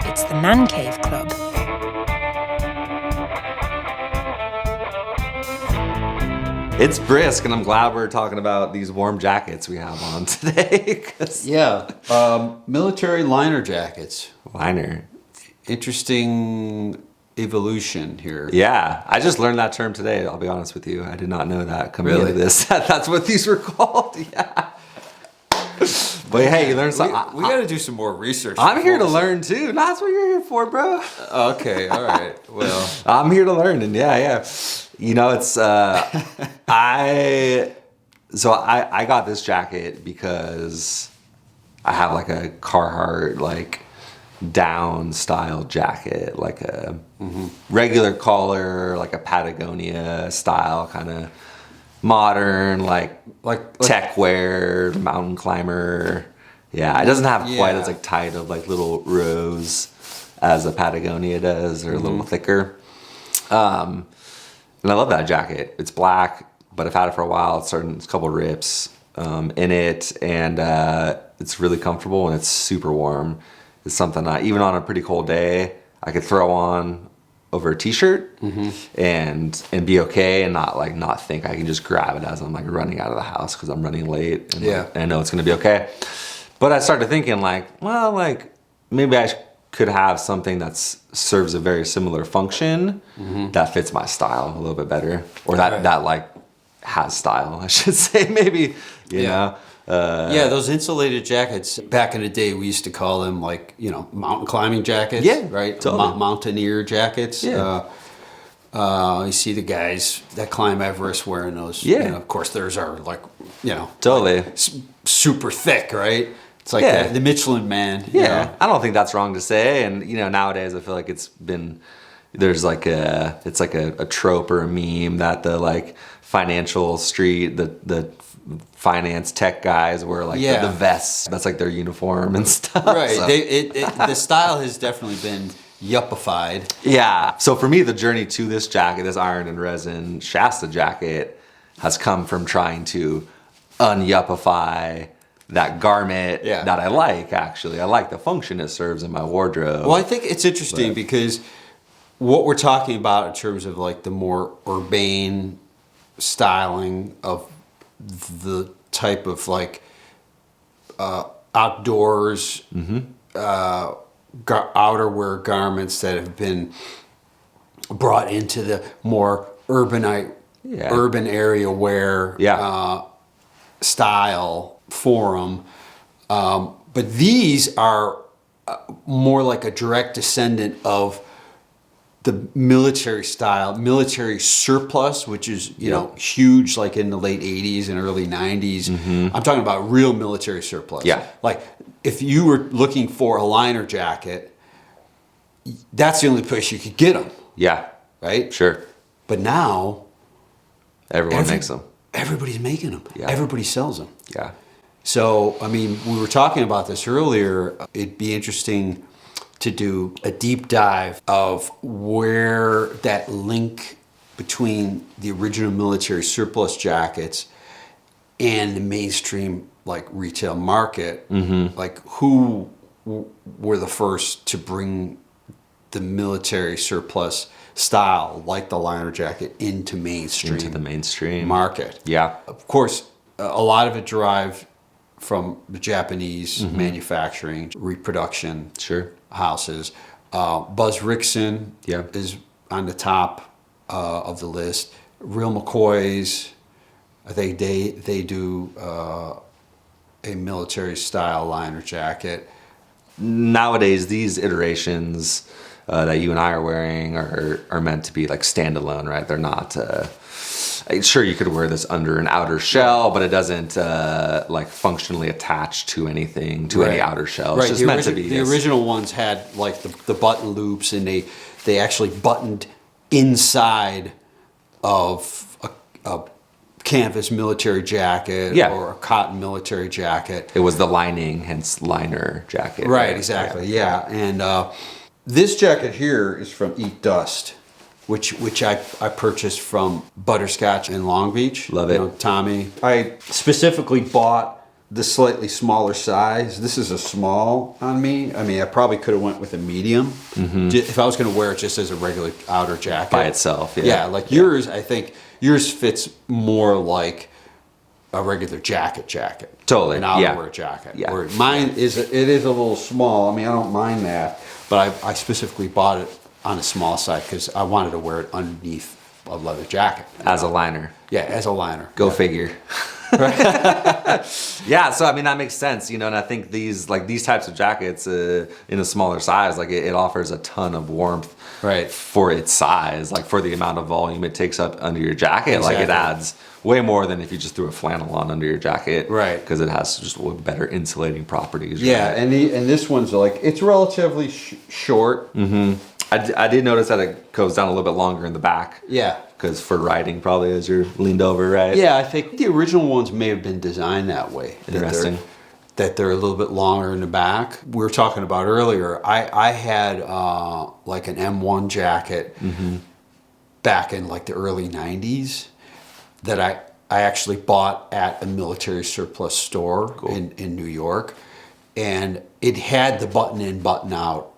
It's the Man Cave Club. It's brisk, and I'm glad we're talking about these warm jackets we have on today. Yeah, military liner jackets. Liner. Interesting evolution here. Yeah, I just learned that term today, I'll be honest with you. I did not know that coming Really? into this. That's what these were called, yeah. But hey, you learned something. We got to do some more research. I'm here to learn too. That's what you're here for, bro. Okay, all right. Well, I'm here to learn, and yeah. You know, it's I got this jacket because I have like a Carhartt like down style jacket, like a regular collar, like a Patagonia style kind of modern, like tech wear, mountain climber. Yeah, it doesn't have quite as like tight of like little rows as a Patagonia does, or a little thicker. And I love that jacket. It's black, but I've had it for a while. It's a couple rips in it, and it's really comfortable and it's super warm. It's something even on a pretty cold day, I could throw on over a t-shirt and be okay, and not think I can just grab it as I'm like running out of the house because I'm running late, and and I know it's gonna be okay. But I started thinking maybe I could have something that serves a very similar function that fits my style a little bit better, or that like has style, I should say, maybe, you know. Those insulated jackets, back in the day, we used to call them mountain climbing jackets. Yeah, right? totally. Mountaineer jackets. Yeah. You see the guys that climb Everest wearing those. Yeah. And of course, theirs are Totally. super thick, right? It's like the Michelin Man. Yeah, you know? I don't think that's wrong to say. And nowadays I feel like there's like it's like a trope or a meme that the like financial street, the finance tech guys wear like the vests. That's like their uniform and stuff. Right. So. The style has definitely been yuppified. Yeah. So for me, the journey to this jacket, this iron and resin Shasta jacket, has come from trying to un-yuppify that garment that I like, actually. I like the function it serves in my wardrobe. Well, I think it's interesting because what we're talking about in terms of like the more urbane styling of the type of like outdoors outerwear garments that have been brought into the more urban area wear style form, but these are more like a direct descendant of the military style, military surplus, which is huge, like in the late 80s and early 90s. I'm talking about real military surplus. Yeah. Like if you were looking for a liner jacket, that's the only place you could get them. Yeah. Right? Sure. But now everyone makes them. Everybody's making them. Yeah. Everybody sells them. Yeah. So, I mean, we were talking about this earlier. It'd be interesting to do a deep dive of where that link between the original military surplus jackets and the mainstream like retail market, like who were the first to bring the military surplus style, like the liner jacket, into the mainstream market. Yeah. Of course, a lot of it derived from the Japanese manufacturing, reproduction houses. Buzz Rickson is on the top of the list. Real McCoy's, I think they do a military style liner jacket. Nowadays, these iterations that you and I are wearing are meant to be like standalone, right? They're not. Sure, you could wear this under an outer shell, but it doesn't like functionally attach to anything, to any outer shell. It's just meant to be. The original ones had like the button loops, and they actually buttoned inside of a canvas military jacket or a cotton military jacket. It was the lining, hence liner jacket. Right, exactly. Yeah. And this jacket here is from Eat Dust, which I purchased from Butterscotch in Long Beach. Love it. Tommy. I specifically bought the slightly smaller size. This is a small on me. I mean, I probably could have went with a medium if I was going to wear it just as a regular outer jacket By itself. Yeah. Yeah, like yours. I think yours fits more like a regular jacket. Totally, an yeah. outerwear jacket. Yeah. Where mine is it is a little small. I mean, I don't mind that, but I specifically bought it on a small side because I wanted to wear it underneath a leather jacket As a liner. Yeah, as a liner. Go Yeah. figure. Yeah, so I mean that makes sense, you know, and I think these types of jackets in a smaller size, like it offers a ton of warmth, Right. for its size, like for the amount of volume it takes up under your jacket. Like it Exactly. adds way more than if you just threw a flannel on under your jacket, Right. Because it has just better insulating properties. Yeah, right? and this one's like it's relatively short. I did notice that it goes down a little bit longer in the back. Yeah. Because for riding, probably as you're leaned over, right? Yeah, I think the original ones may have been designed that way. Interesting. That they're a little bit longer in the back. We were talking about earlier. I had like an M1 jacket back in like the early '90s that I actually bought at a military surplus store in New York, and it had the button-in, button-out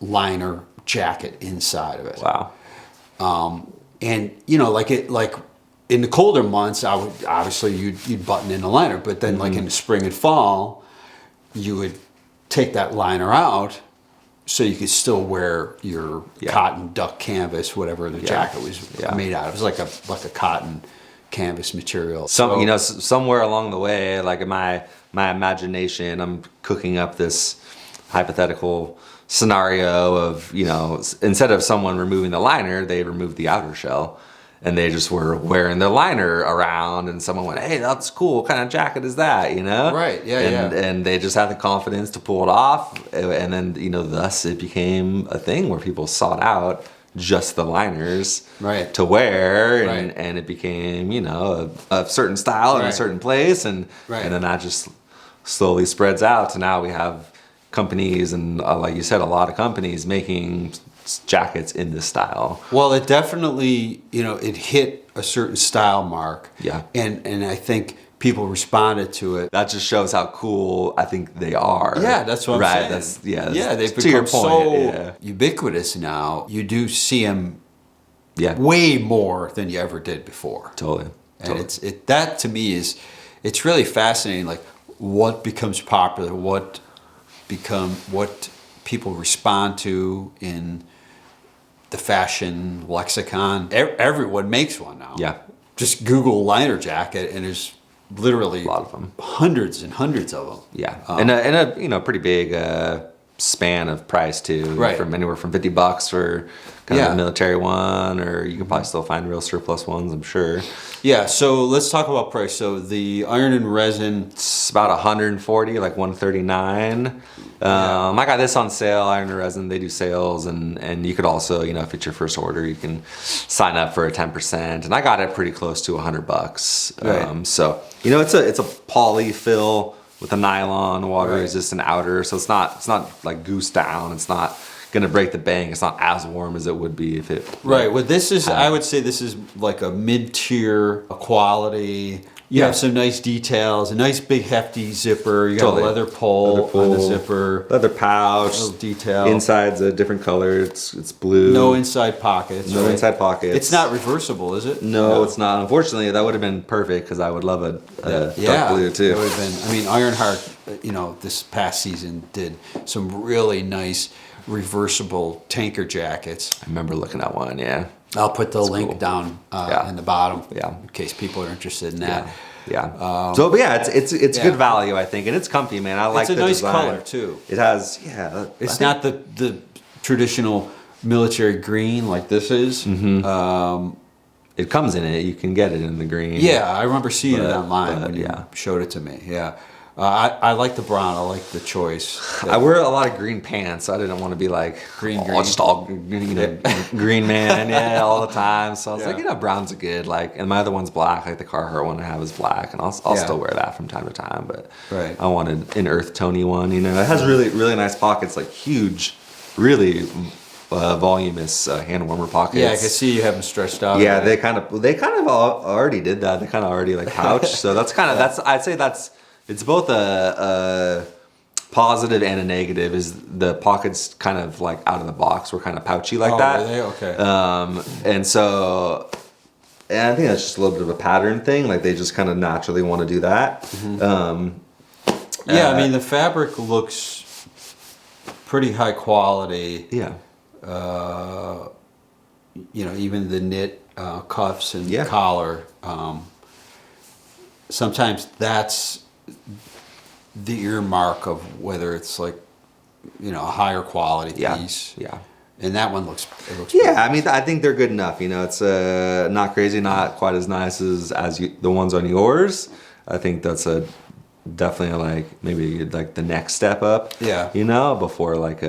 liner jacket inside of it. Wow. And you know, like in the colder months, I would obviously you'd button in the liner, but then like in the spring and fall, you would take that liner out, so you could still wear your cotton duck canvas, whatever the jacket was made out of. It was like a cotton canvas material. You know, somewhere along the way, like in my imagination, I'm cooking up this hypothetical scenario of, you know, instead of someone removing the liner, they removed the outer shell, and they just were wearing the liner around, and someone went, "Hey, that's cool. What kind of jacket is that?" You know? Right. Yeah. And they just had the confidence to pull it off, and then, you know, thus it became a thing where people sought out just the liners to wear, and it became, you know, a certain style in a certain place, and then that just slowly spreads out to now we have companies and like you said, a lot of companies making jackets in this style. Well, it definitely, you know, it hit a certain style mark. Yeah. And I think people responded to it. That just shows how cool I think they are. Yeah, that's what I'm saying. That's, they've to your become point, so ubiquitous now. You do see them yeah, way more than you ever did before. totally. And that to me it's really fascinating. Like what becomes popular, what people respond to in the fashion lexicon. Everyone makes one now. Yeah. Just Google liner jacket, and there's literally A lot of them. hundreds and hundreds of them. Yeah, and a you know pretty big span of price too. Right. From anywhere from $50 for kind of Yeah. a military one, or you can probably still find real surplus ones, I'm sure. Yeah, so let's talk about price. So the iron and resin. It's about 140, like 139. I got this on sale, Iron and Resin. They do sales, and you could also, you know, if it's your first order, you can sign up for a 10%. And I got it pretty close to $100. Right. So you know, it's a poly fill with a nylon water resistant outer, so it's not like goose down. It's not gonna break the bank. It's not as warm as it would be if it. Right. Well, this is, I would say this is like a mid-tier quality. You have some nice details, a nice big hefty zipper. You got Totally. a leather pole on the zipper. Leather pouch. Little detail. Inside's a different color. It's blue. No inside pockets. No inside pockets. It's not reversible, is it? No, it's not. Unfortunately, that would have been perfect because I would love a dark blue too. It would have been. I mean, Ironheart, you know, this past season did some really nice reversible tanker jackets. I remember looking at one. Yeah. I'll put the link cool. down Yeah. in the bottom, Yeah. in case people are interested in that. Yeah. So, but yeah, it's good value, I think, and it's comfy, man. I like It's a the nice design. color too. It has, It's not the traditional military green like this is. It comes in it. You can get it in the green. Yeah, I remember seeing it online but, when you yeah. showed it to me. Yeah, I like the brown. I like the choice. I wear a lot of green pants, so I didn't want to be like Green. just all you know, green man, all the time. So I was like, you know, brown's a good like, and my other one's black, like the Carhartt one I have is black, and I'll still wear that from time to time. But I wanted an earth tony one. You know, it has really nice pockets, like huge, really voluminous hand warmer pockets. Yeah, I can see you have them stretched out. Yeah, they kind of already did that. They kind of already like pouch. So that's kind of I'd say that's It's both a positive and a negative. Is the pockets kind of like out of the box were kind of pouchy like that. Are they? Okay. And so, and I think that's just a little bit of a pattern thing. Like they just kind of naturally want to do that. Yeah, I mean the fabric looks pretty high quality. Yeah. You know, even the knit cuffs and Yeah. collar. Sometimes that's the earmark of whether it's like, you know, a higher quality Yeah. piece. Yeah. And that one looks. It looks Yeah, pretty. I mean, I think they're good enough. You know, it's not crazy, not quite as nice as the ones on yours. I think that's definitely like maybe like the next step up. Yeah. You know, before like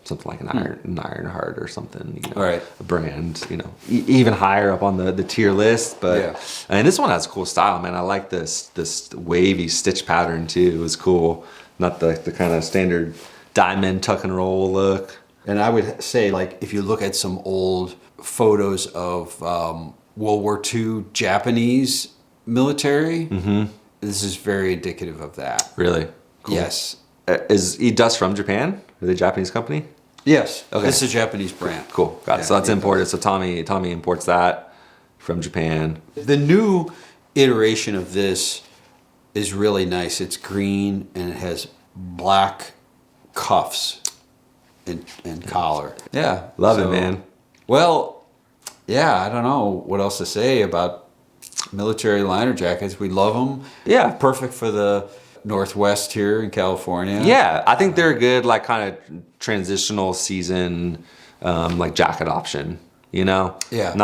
something like an Ironheart or something. You know, Right. a brand. You know, even higher up on the tier list. But Yeah. and this one has cool style, man. I like this wavy stitch pattern too. It was cool. Not the kind of standard diamond tuck and roll look. And I would say, like, if you look at some old photos of World War II Japanese military, this is very indicative of that. Really? Cool. Yes. Is E-Dust from Japan? Are they a Japanese company? Yes. Okay. This is a Japanese brand. Cool. Got it. Yeah, So that's E-Dust. imported. So Tommy imports that from Japan. The new iteration of this is really nice. It's green and it has black cuffs and collar. Yeah. Love it, man. Well, yeah, I don't know what else to say about military liner jackets. We love them. Yeah. Perfect for the Northwest here in California. Yeah, I think they're a good, like, kind of transitional season, like jacket option. You know. Yeah.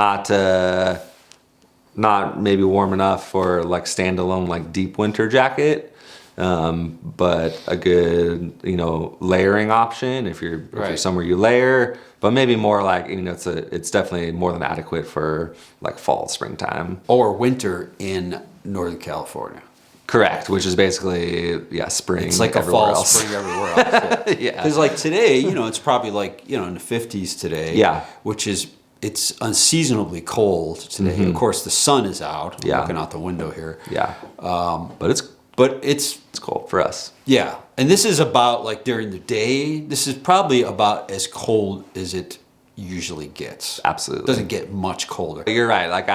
Not maybe warm enough for like standalone like deep winter jacket. But a good, you know, layering option if you're Right. somewhere you layer, but maybe more like, you know, it's definitely more than adequate for like fall, springtime. Or winter in Northern California. Correct, which is basically spring. It's like a everywhere fall, else. spring everywhere else. Yeah. Because like today, you know, it's probably like, you know, in the 50s today. Yeah. Which is, it's unseasonably cold today. Of course, the sun is out. I'm Yeah. looking out the window here. Yeah. But it's cold for us. Yeah. And this is about like during the day. This is probably about as cold as it usually gets. Absolutely. It doesn't get much colder. You're right. Like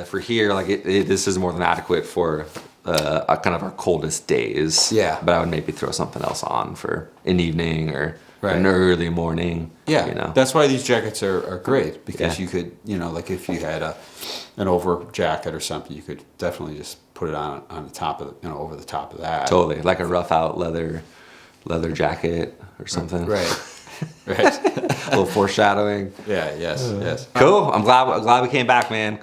for here, like this is more than adequate for kind of our coldest days. Yeah. But I would maybe throw something else on for an evening or Right. an early morning. Yeah, You know. that's why these jackets are great because Yeah. you could, you know, like if you had an over jacket or something, you could definitely just put it on the top of, you know, over the top of that. Totally, like a rough out leather jacket or something. Right. Right. A little foreshadowing. Yeah. Yes. Yes. Cool. I'm glad we came back, man.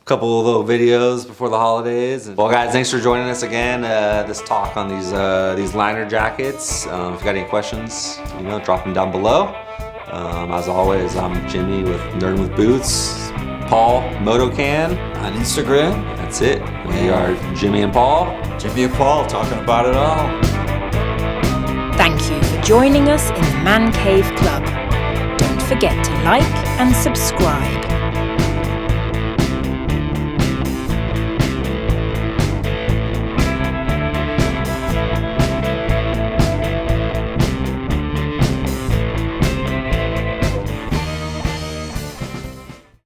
Couple of little videos before the holidays. Well, guys, thanks for joining us again. This talk on these liner jackets. If you got any questions, you know, drop them down below. As always, I'm Jimmy with Nerd with Boots. Paul Motocan On Instagram, That's it. We are Jimmy and Paul. Jimmy and Paul talking about it all. Thank you for joining us in the Man Cave Club. Don't forget to like and subscribe.